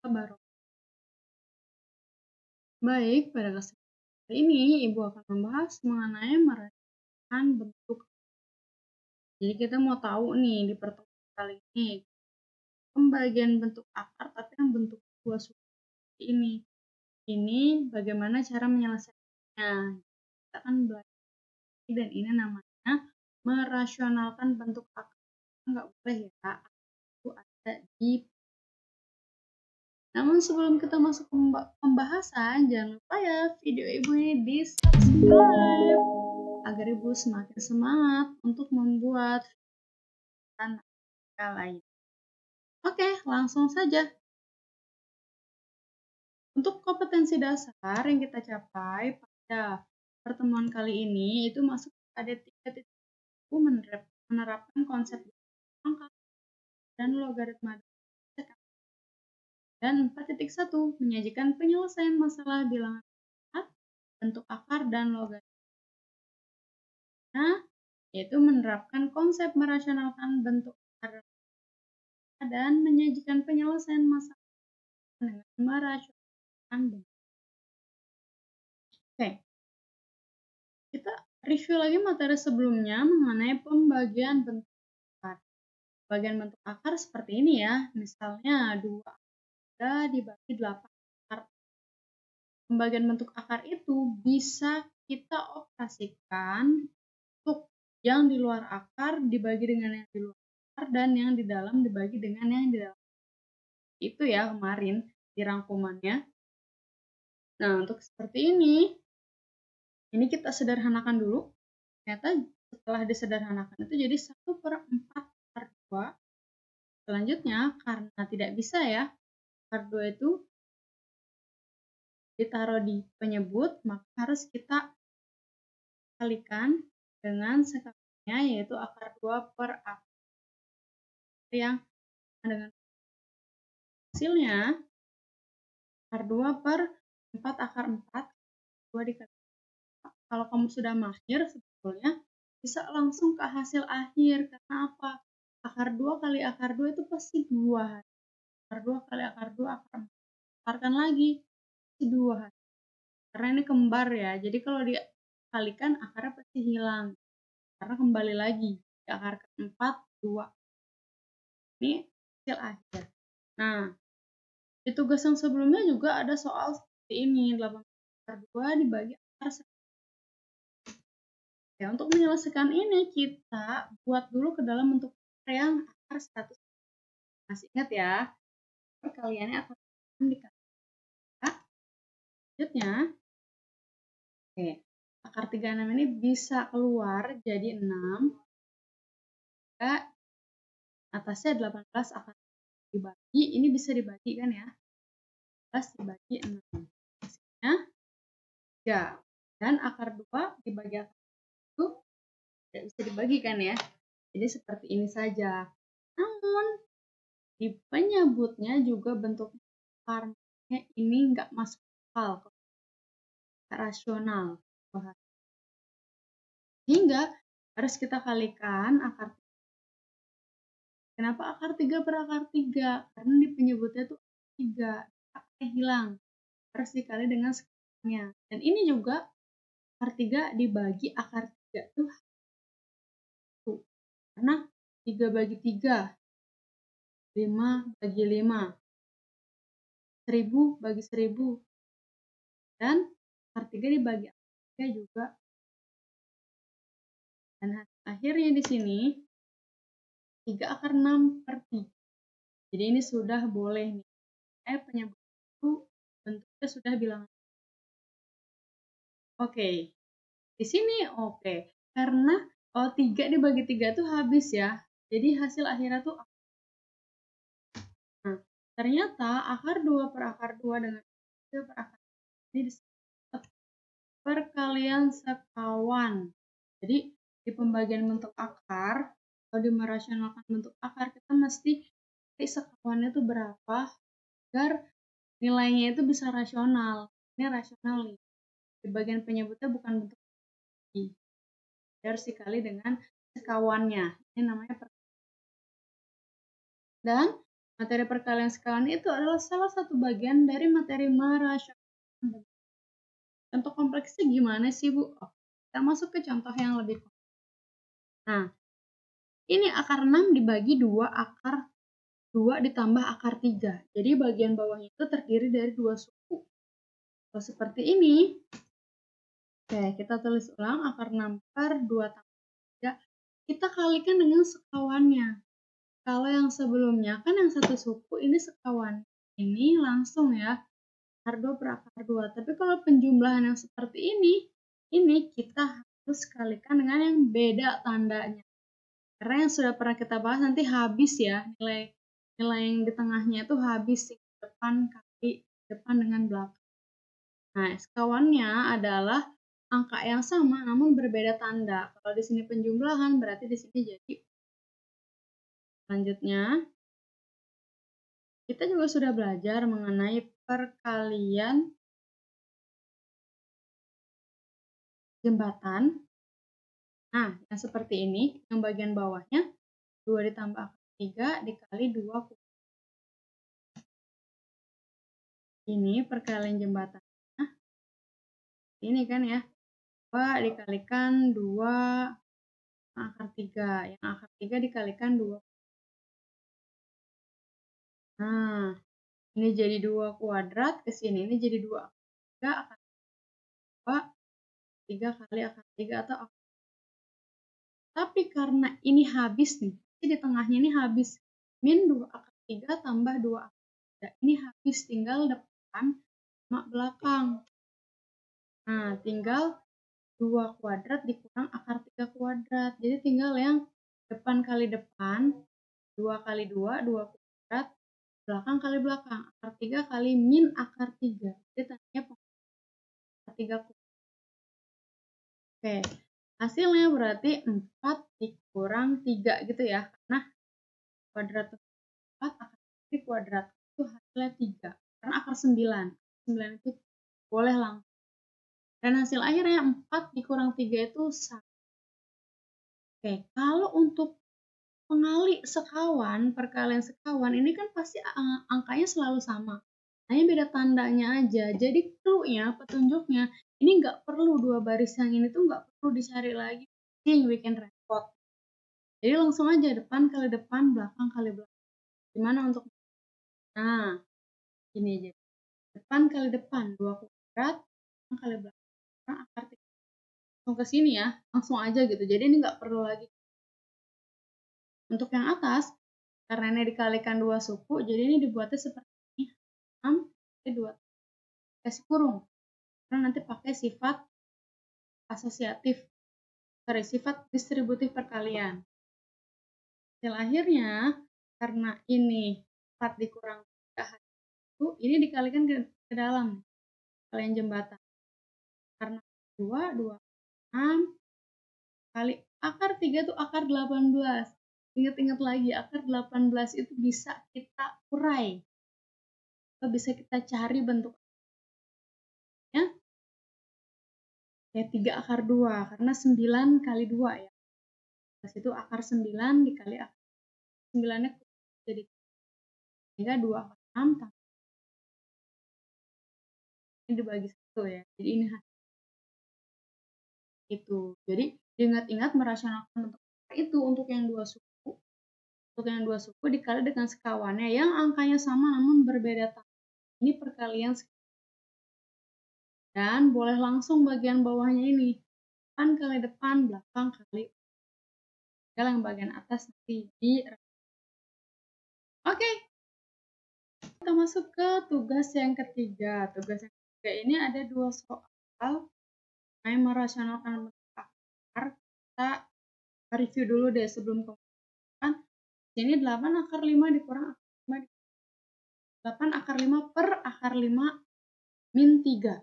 wabarakatuh. Baik, pada kesempatan kali ini Ibu akan membahas mengenai merancang bentuk. Jadi kita mau tahu nih di pertemuan kali ini pembagian bentuk akar tapi yang bentuk buah seperti ini. Ini bagaimana cara menyelesaikannya. Kita akan belajar dan ini namanya merasionalkan bentuk akar. Nggak boleh ya, itu ada di. Namun sebelum kita masuk ke pembahasan, jangan lupa ya video Ibu ini di subscribe agar Ibu semakin semangat untuk membuat video lain. Oke, langsung saja. Untuk kompetensi dasar yang kita capai pada pertemuan kali ini itu masuk pada 3.1 menerapkan konsep angka dan logaritma. Dan 4.1 menyajikan penyelesaian masalah bilangan bentuk akar dan logaritma, yaitu menerapkan konsep merasionalkan bentuk akar dan menyajikan penyelesaian masalah dengan merasionalkan bentuk. Oke, kita review lagi materi sebelumnya mengenai pembagian bentuk akar. Bagian bentuk akar seperti ini ya, misalnya 2 dibagi 8 akar. Pembagian bentuk akar itu bisa kita operasikan untuk yang di luar akar dibagi dengan yang di luar akar dan yang di dalam dibagi dengan yang di dalam. Itu ya kemarin di rangkumannya. Nah, untuk seperti ini kita sederhanakan dulu. Ternyata setelah disederhanakan itu jadi 1/4 akar 2. Selanjutnya, karena tidak bisa ya, akar 2 itu ditaruh di penyebut, maka harus kita kalikan dengan sekamarnya, yaitu akar 2/akar yang dengan hasilnya akar 2/4 akar 4, 2 dikali. Kalau kamu sudah mahir sebetulnya bisa langsung ke hasil akhir. Karena apa? Akar 2 kali akar 2 itu pasti 2. Akar 2 kali akar 2 akar 4. Akarkan lagi, pasti 2. Karena ini kembar ya, jadi kalau dikalikan akarnya pasti hilang. Karena kembali lagi, di akar ke-4, 2. Ini hasil akhir. Nah, di tugas yang sebelumnya juga ada soal seperti ini, 8 akar 2 dibagi akar 1. Ya, untuk menyelesaikan ini kita buat dulu ke dalam bentuk yang akar 1. Masih ingat ya, perkaliannya akar 6 dikali 3. Selanjutnya, oke, akar 36 ini bisa keluar jadi 6. Atasnya 18 akar dibagi, ini bisa dibagi kan ya, 18 dibagi 6 hasilnya 3. Dan akar 2 dibagi akar 1 tidak bisa dibagi kan ya, jadi seperti ini saja. Namun di penyebutnya juga bentuk akarnya ini nggak masuk akal, rasional, sehingga harus kita kalikan akar. Kenapa akar 3/akar 3? Karena di penyebutnya tuh 3, akarnya hilang, harus dikali dengan sekitarnya. Dan ini juga akar 3 dibagi akar 3 tuh 1. Karena 3 bagi 3, 5 bagi 5, 1000 bagi 1000. Dan akar 3 dibagi akar 3 juga. Dan hasil akhirnya di sini 3/6/3. Jadi ini sudah boleh nih. Penyebut itu bentuknya sudah bilangan. Oke. Di sini oke. Karena kalau 3 dibagi 3 tuh habis ya. Jadi hasil akhirnya tuh. Nah, ternyata akar 2/akar 2 dengan 3/akar 2 ini disebut perkalian sekawan. Jadi di pembagian bentuk akar, kalau di merasionalkan bentuk akar, kita mesti cari sekawannya itu berapa agar nilainya itu bisa rasional. Ini rasional nih. Di bagian penyebutnya bukan bentuk lagi. Harus dikali dengan sekawannya. Ini namanya perkalian. Dan Materi perkalian sekawan itu adalah salah satu bagian dari materi merasionalkan. Contoh kompleksnya gimana sih, Bu? Oh, kita masuk ke contoh yang lebih kompleks. Nah, ini akar 6 dibagi 2 akar 2 ditambah akar 3. Jadi bagian bawahnya itu terdiri dari 2 suku. Kalau seperti ini, oke, kita tulis ulang akar 6 per 2 tambah 3. Kita kalikan dengan sekawannya. Kalau yang sebelumnya kan yang satu suku ini sekawan. Ini langsung ya, akar 2 per akar 2. Tapi kalau penjumlahan yang seperti ini kita harus kalikan dengan yang beda tandanya. Karena yang sudah pernah kita bahas nanti habis ya, nilai yang di tengahnya itu habis depan kali depan dengan belakang. Nah, sekawannya adalah angka yang sama namun berbeda tanda. Kalau di sini penjumlahan berarti di sini jadi. Selanjutnya, kita juga sudah belajar mengenai perkalian jembatan. Nah, yang seperti ini, yang bagian bawahnya 2 ditambah akar 3 dikali 2. Ini perkalian jembatan. Nah, ini kan ya, 2 dikalikan 2 akar 3. Yang akar 3 dikalikan 2. Nah, ini jadi 2 kuadrat, ke sini ini jadi 2 akar 3, akar 2, 3 kali akar 3 atau akar. Tapi karena ini habis nih, di tengahnya ini habis. Min 2 akar 3 tambah 2 akar 3. Ini habis, tinggal depan sama belakang. Nah, tinggal 2 kuadrat dikurang akar 3 kuadrat. Jadi tinggal yang depan kali depan, 2 kali 2, 2 kuadrat, belakang kali belakang, akar 3 kali min akar 3. Jadi tandanya akar 3 kuadrat. Oke, hasilnya berarti 4 dikurang 3 gitu ya, karena kuadrat 4 akar 3 kuadrat itu hasilnya 3, karena akar 9. 9 itu boleh langsung. Dan hasil akhirnya 4 dikurang 3 itu 1. Oke, kalau untuk pengali sekawan, perkalian sekawan ini kan pasti angkanya selalu sama. Hanya beda tandanya aja. Jadi clue-nya, petunjuknya, ini nggak perlu 2 baris yang ini tuh nggak perlu dicari lagi. Ini yang bikin repot. Jadi langsung aja depan kali depan, belakang kali belakang. Gimana untuk nah, ini aja. Depan kali depan 2 kuadrat, belakang kali belakang. Nah, akar 3. Langsung ke sini ya, langsung aja gitu. Jadi ini nggak perlu lagi. Untuk yang atas, karena ini dikalikan 2 suku, jadi ini dibuatnya seperti ini. 6 kali 2 kasih kurung. Karena nanti pakai sifat asosiatif, sifat distributif perkalian. Hasil akhirnya, karena ini 4 dikurang 3 ini dikalikan ke dalam kalian jembatan. Karena 2, 6 kali akar 3 itu akar 18. Ingat-ingat lagi, akar 18 itu bisa kita urai. Atau bisa kita cari bentuknya. Ya 3 akar 2, karena 9 kali 2 ya. Terus itu akar 9 dikali akar 9-nya jadi sehingga 2 akar 6 tambah ini dibagi 1 ya. Jadi ini itu. Jadi diingat-ingat merasionalkan bentuk akar itu untuk yang 2 suku. Untuk yang 2 suku dikali dengan sekawannya yang angkanya sama namun berbeda tanggal. Ini perkalian dan boleh langsung bagian bawahnya ini. Depan kali depan, belakang kali. Tinggal yang bagian atas nanti di. Oke. Kita masuk ke tugas yang ketiga. Tugas yang ketiga ini ada 2 soal. Yang merasionalkan bentuk akar. Kita review dulu deh sebelum kemudian. Ini 8 akar 5 dikurang akar 5. 8 akar 5 per akar 5 min 3.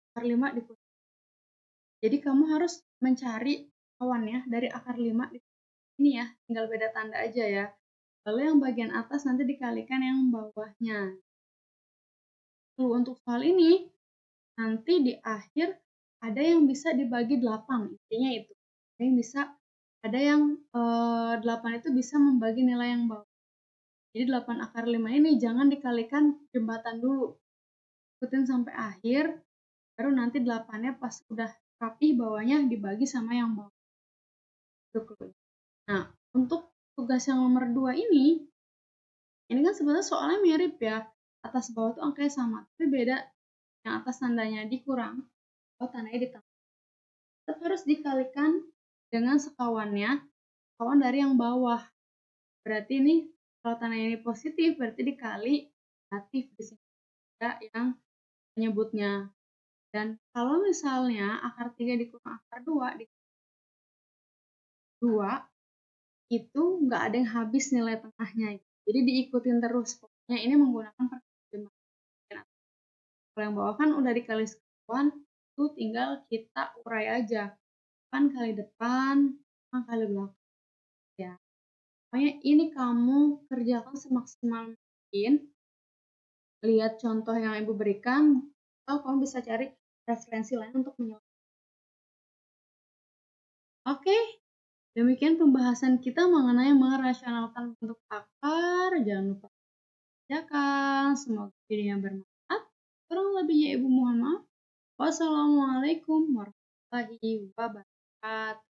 Akar 5 dikurang. Jadi kamu harus mencari kawannya dari akar 5. Ini ya, tinggal beda tanda aja ya. Lalu yang bagian atas nanti dikalikan yang bawahnya. Untuk soal ini, nanti di akhir ada yang bisa dibagi 8, intinya itu. Ada yang 8 itu bisa membagi nilai yang bawah. Jadi 8 akar 5 ini jangan dikalikan jembatan dulu, ikutin sampai akhir, baru nanti 8-nya pas udah rapih bawahnya dibagi sama yang bawah. Nah, untuk tugas yang nomor 2 ini kan sebenarnya soalnya mirip ya, atas bawah tuh angkanya sama, tapi beda, yang atas tandanya dikurang, bawah tandanya ditambah. Tetap harus dikalikan dengan sekawannya, sekawan dari yang bawah. Berarti ini kalau tandanya ini positif, berarti dikali negatif di sini ada yang menyebutnya. Dan kalau misalnya akar 3 dikurang akar 2 itu nggak ada yang habis nilai tengahnya. Jadi diikutin terus. Pokoknya ini menggunakan perkalian. Kalau yang bawah kan udah dikali sekawan, itu tinggal kita urai aja. Depan kali depan, belakang kali belakang. Ya. Pokoknya ini kamu kerjakan semaksimal mungkin. Lihat contoh yang Ibu berikan, atau kamu bisa cari referensi lain untuk menyelesaikan. Oke, demikian pembahasan kita mengenai merasionalkan bentuk akar. Jangan lupa kerjakan. Semoga videonya bermanfaat. Kurang lebihnya Ibu mohon maaf. Wassalamualaikum warahmatullahi wabarakatuh.